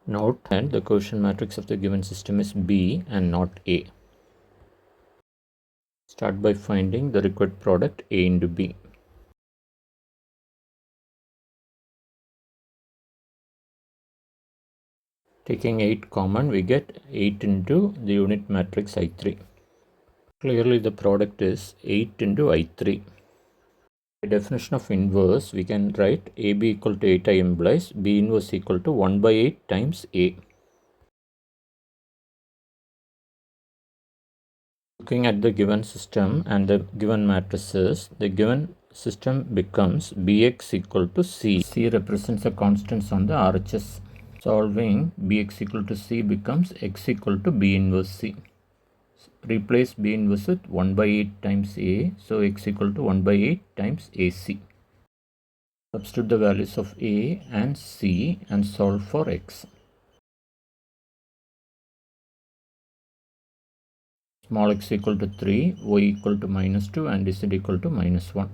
Note that the quotient matrix of the given system is B and not A. Start by finding the required product A into B. Taking 8 common, we get 8 into the unit matrix I3. Clearly the product is 8 into I3. By definition of inverse, we can write AB equal to 8I implies B inverse equal to 1 by 8 times A. Looking at the given system and the given matrices, the given system becomes Bx equal to C. C represents the constants on the RHS. Solving Bx equal to C becomes x equal to B inverse C. Replace B inverse with 1 by 8 times A, so x equal to 1 by 8 times AC. Substitute the values of A and C and solve for x. Small x equal to 3, y equal to minus 2 and z equal to minus 1.